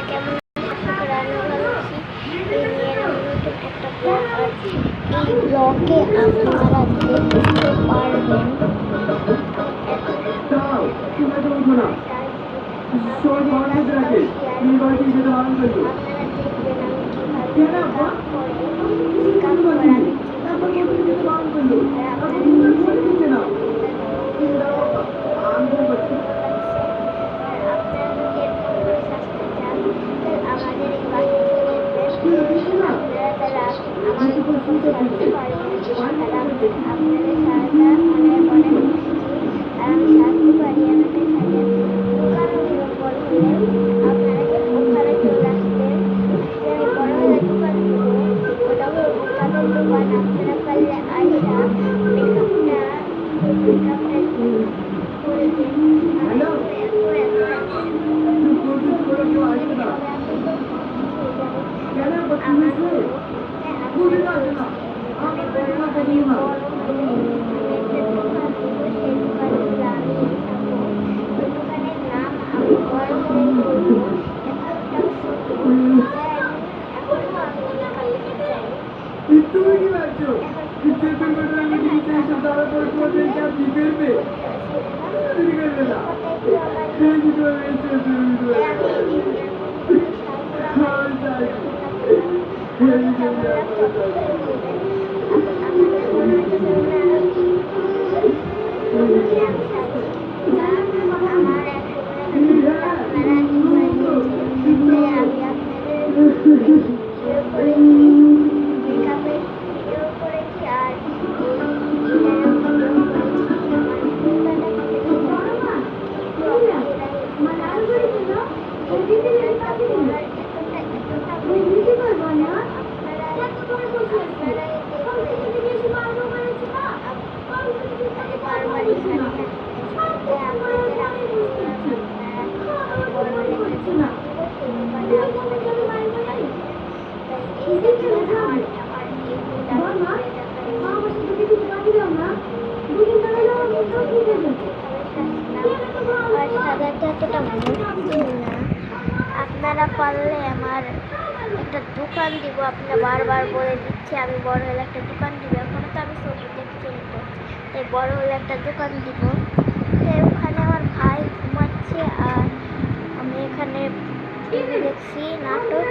কেমন রান্না ভালোবাসি এই নিয়ে নতুন একটা ব্লগ। আর এই ব্লগে আপনারা দেখতে পারবেন আপনারা পারলে আমার একটা দোকান দিব। আপনারা বারবার বলে দিচ্ছে আমি বড় হলে একটা দোকান দিব। এখনো তো আমি ছবি দেখছি তো, তাই বড় হলে একটা দোকান দিব। তাই ওখানে আমার ভাই ঘুমাচ্ছে আর আমি এখানে টিভি দেখছি, নাটক।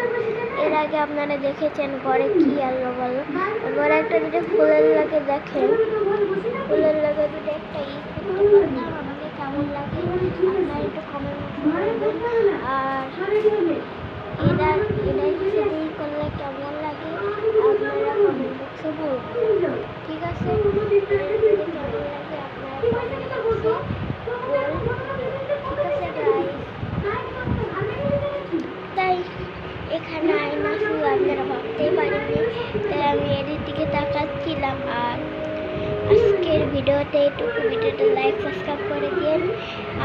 এর আগে আপনারা দেখেছেন ঘরে কি আলো বলো, ঘরে একটা যদি ফুলের লাগে দেখেন, ফুলের লাগে যদি একটা আমাকে কেমন লাগে আপনারা একটু কমেন্ট করবেন। আর এরা করলে কেমন লাগে আপনারা কমেন্ট বক্সে বলবেন, ঠিক আছে? কেমন লাগে আপনারা কমেন্ট বক্সে তাই এখানে আয়না শুধু আপনারা ভাবতেই পারেননি, তাই আমি এদের দিকে তাকাচ্ছিলাম। আর আজকের ভিডিওতে এইটুকু, ভিডিওটা লাইক সাবস্ক্রাইব করে দিন।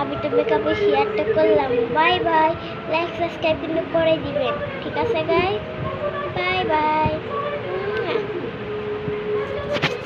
আমি তো মেকআপে শেয়ারটা করলাম। বাই বাই, লাইক সাবস্ক্রাইব কিন্তু করে দিবেন, ঠিক আছে গাইস? Bye bye.